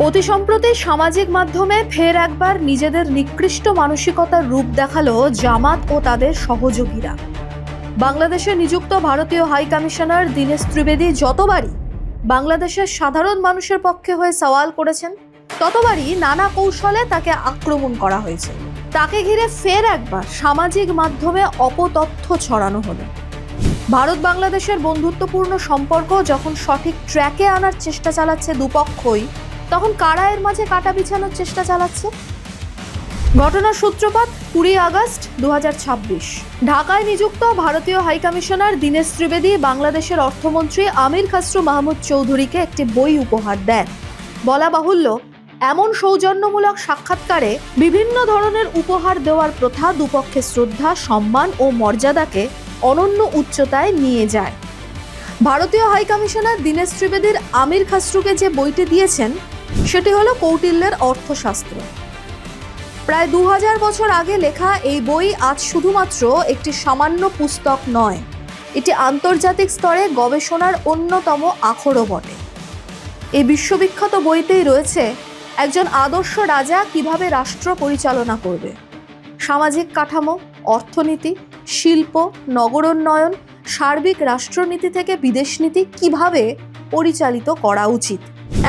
অতি সম্প্রতি সামাজিক মাধ্যমে ফের একবার নিজেদের নিকৃষ্ট মানসিকতার রূপ দেখালো জামাত ও তাদের সহযোগীরা। বাংলাদেশে নিযুক্ত ভারতীয় হাই কমিশনার দীনেশ ত্রিবেদী যতবারই বাংলাদেশের সাধারণ মানুষের পক্ষে হয়ে সওয়াল করেছেন, ততবারই নানা কৌশলে তাকে আক্রমণ করা হয়েছে। তাকে ঘিরে ফের একবার সামাজিক মাধ্যমে অপতথ্য ছড়ানো হলো। ভারত বাংলাদেশের বন্ধুত্বপূর্ণ সম্পর্ক যখন সঠিক ট্র্যাকে আনার চেষ্টা চালাচ্ছে দুপক্ষই, তখন কারা এর মাঝে কাটা বিছানোর চেষ্টা চালাচ্ছে? ঘটনার সূত্রপাত 20 আগস্ট 2026। ঢাকায় নিযুক্ত ভারতীয় হাই কমিশনার দীনেশ ত্রিবেদী বাংলাদেশের অর্থমন্ত্রী আমির খসরু মাহমুদ চৌধুরীকে একটি বই উপহার দেন। বলা বাহুল্য, এমন সৌজন্যমূলক সাক্ষাৎকারে বিভিন্ন ধরনের উপহার দেওয়ার প্রথা দুপক্ষের শ্রদ্ধা, সম্মান ও মর্যাদাকে অনন্য উচ্চতায় নিয়ে যায়। ভারতীয় হাই কমিশনার দীনেশ ত্রিবেদীর আমির খসরুকে যে বইটি দিয়েছেন সেটি হলো কৌটিল্যের অর্থশাস্ত্র। প্রায় 2000 বছর আগে লেখা এই বই আজ শুধুমাত্র একটি সামান্য পুস্তক নয়, এটি আন্তর্জাতিক স্তরে গবেষণার অন্যতম আখড়ও বটে। এই বিশ্ববিখ্যাত বইতেই রয়েছে একজন আদর্শ রাজা কিভাবে রাষ্ট্র পরিচালনা করবে, সামাজিক কাঠামো, অর্থনীতি, শিল্প, নগরোন্নয়ন, সার্বিক রাষ্ট্রনীতি থেকে বিদেশ নীতি কিভাবে পরিচালিত করা উচিত,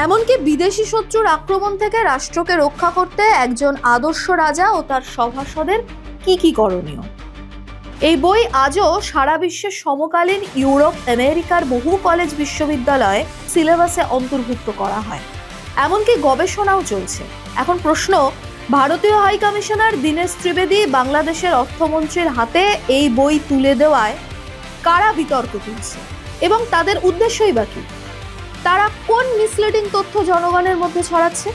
এমনকি বিদেশি শত্রুর আক্রমণ থেকে রাষ্ট্রকে রক্ষা করতে একজন আদর্শ রাজা ও তার সভাসদের কি করণীয়। এই বই আজও সারা বিশ্বের সমকালীন ইউরোপ, আমেরিকার বহু কলেজ, বিশ্ববিদ্যালয়ে সিলেবাসে অন্তর্ভুক্ত করা হয়, এমনকি গবেষণাও চলছে। এখন প্রশ্ন, ভারতীয় হাই কমিশনার দীনেশ ত্রিবেদী বাংলাদেশের অর্থমন্ত্রীর হাতে এই বই তুলে দেওয়ায় কারা বিতর্ক তুলছে এবং তাদের উদ্দেশ্যই বা কি? তারা কোন মিসলিডিং তথ্য জনগণের মধ্যে ছড়াচ্ছে?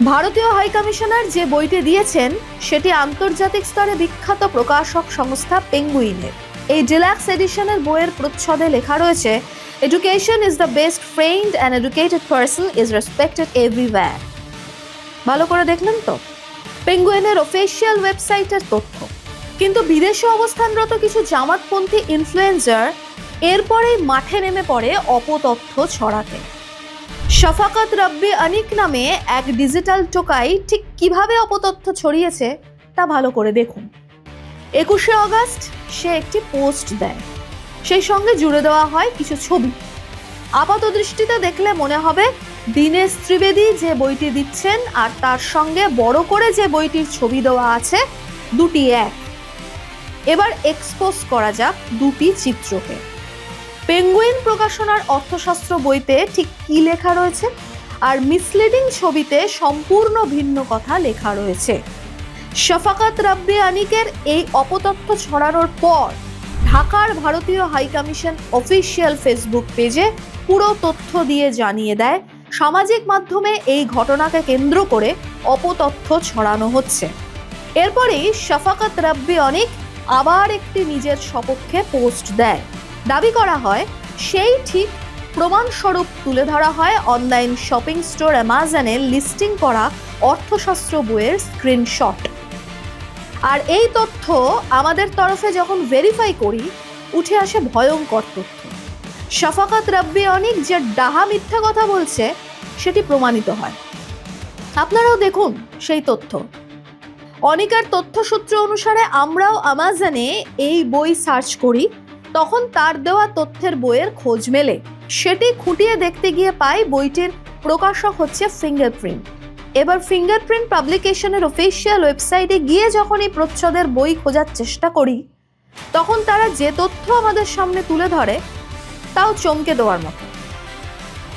ভারতীয় হাই কমিশনার যে বইটি দিয়েছেন সেটি আন্তর্জাতিক স্তরে বিখ্যাত প্রকাশক সংস্থা পেঙ্গুইনের। এই ডিলাক্স এডিশনের বইয়ের প্রচ্ছদে লেখা রয়েছে, education is the best friend and educated person is respected everywhere. ভালো করে দেখলেন তো? পেঙ্গুইনের অফিসিয়াল ওয়েবসাইটের তথ্য। কিন্তু বিদেশে অবস্থানরত কিছু জামাতপন্থী ইনফ্লুয়েন্সার এরপরেই মাঠে নেমে পড়ে অপতথ্য ছড়াতে। শফাকত রব্বি আনিক নামে এক ডিজিটাল টোকাই ঠিক কিভাবে অপতথ্য ছড়িয়েছে তা ভালো করে দেখুন। 21 আগস্ট সে একটি পোস্ট দেয়, সেই সঙ্গে জুড়ে দেওয়া হয় কিছু ছবি। আপাত দৃষ্টিতে দেখলে মনে হবে দীনেশ ত্রিবেদী যে বইটি দিচ্ছেন আর তার সঙ্গে বড় করে যে বইটির ছবি দেওয়া আছে দুটি এক। এবার এক্সপোজ করা যাক দুটি চিত্রকে। পেঙ্গুইন প্রকাশনার অর্থশাস্ত্র বইতে ঠিক কি লেখা রয়েছে আর মিসলিডিং ছবিতে সম্পূর্ণ ভিন্ন কথা লেখা রয়েছে। শফাকত রব্বি আনিকের এই অপতথ্য ছড়ানোর পর ঢাকার ভারতীয় হাই কমিশন অফিসিয়াল ফেসবুক পেজে পুরো তথ্য দিয়ে জানিয়ে দেয় সামাজিক মাধ্যমে এই ঘটনাকে কেন্দ্র করে অপতথ্য ছড়ানো হচ্ছে। এরপরেই শফাকত রব্বি আনিক আবার একটি নিজের সপক্ষে পোস্ট দেয়। দাবি করা হয় সেই ঠিক প্রমাণস্বরূপ তুলে ধরা হয় অনলাইন শপিং স্টোর অ্যামাজনে লিস্টিং করা অর্থশাস্ত্র বইয়ের স্ক্রিনশট। আর এই তথ্য আমাদের তরফে যখন ভেরিফাই করি উঠে আসে ভয়ঙ্কর তথ্য। শফাকত রব্বি আনিক যে ডাহা মিথ্যা কথা বলছে সেটি প্রমাণিত হয়। আপনারাও দেখুন সেই তথ্য। অনিকের তথ্যসূত্র অনুসারে আমরাও অ্যামাজনে এই বই সার্চ করি, তখন তার দেওয়া তথ্যের বইয়ের খোঁজ মেলে। সেটি খুঁটিয়ে দেখতে গিয়ে পাই বইটির প্রকাশক হচ্ছে ফিঙ্গারপ্রিন্ট। এবার ফিঙ্গারপ্রিন্ট পাবলিকেশনের অফিসিয়াল ওয়েবসাইটে গিয়ে যখন এই প্রচ্ছদের বই খোঁজার চেষ্টা করি, তখন তারা যে তথ্য আমাদের সামনে তুলে ধরে তাও চমকে দেওয়ার মতো।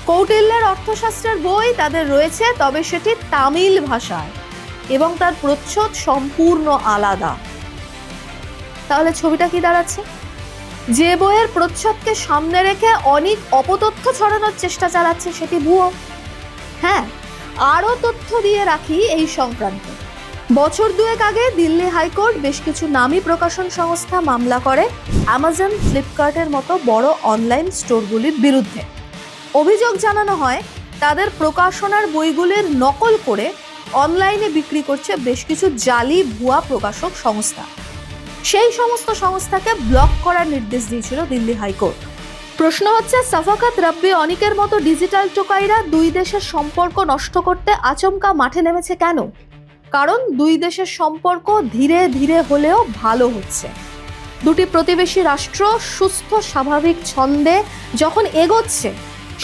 কৌটিল্যের অর্থশাস্ত্রের বই তাদের রয়েছে, তবে সেটি তামিল ভাষায় এবং তার প্রচ্ছদ সম্পূর্ণ আলাদা। তাহলে ছবিটা কি দাঁড়াচ্ছে? যে বইয়ের প্রচ্ছদকে সামনে রেখে অনেক অপতথ্য ছড়ানোর চেষ্টা চালাচ্ছে সেটি ভুয়ো। হ্যাঁ, আরও তথ্য দিয়ে রাখি এই সংক্রান্ত। বছর দুয়েক আগে দিল্লি হাইকোর্ট বেশ কিছু নামী প্রকাশন সংস্থা মামলা করে অ্যামাজন, ফ্লিপকার্টের মতো বড় অনলাইন স্টোরগুলির বিরুদ্ধে। অভিযোগ জানানো হয় তাদের প্রকাশনার বইগুলির নকল করে অনলাইনে বিক্রি করছে বেশ কিছু জালি ভুয়া প্রকাশক সংস্থা। সেই সমস্ত সংস্থাকে ব্লক করার নির্দেশ দিয়েছিল দিল্লি হাইকোর্ট। প্রশ্ন হচ্ছে, সাফাকাত রাব্বি অনিকের মতো ডিজিটাল টোকাইরা দুই দেশের সম্পর্ক নষ্ট করতে আচমকা মাঠে নেমেছে কেন? কারণ দুই দেশের সম্পর্ক ধীরে ধীরে হলেও ভালো হচ্ছে। দুটি প্রতিবেশী রাষ্ট্র সুস্থ স্বাভাবিক ছন্দে যখন এগোচ্ছে,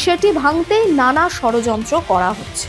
সেটি ভাঙতেই নানা ষড়যন্ত্র করা হচ্ছে।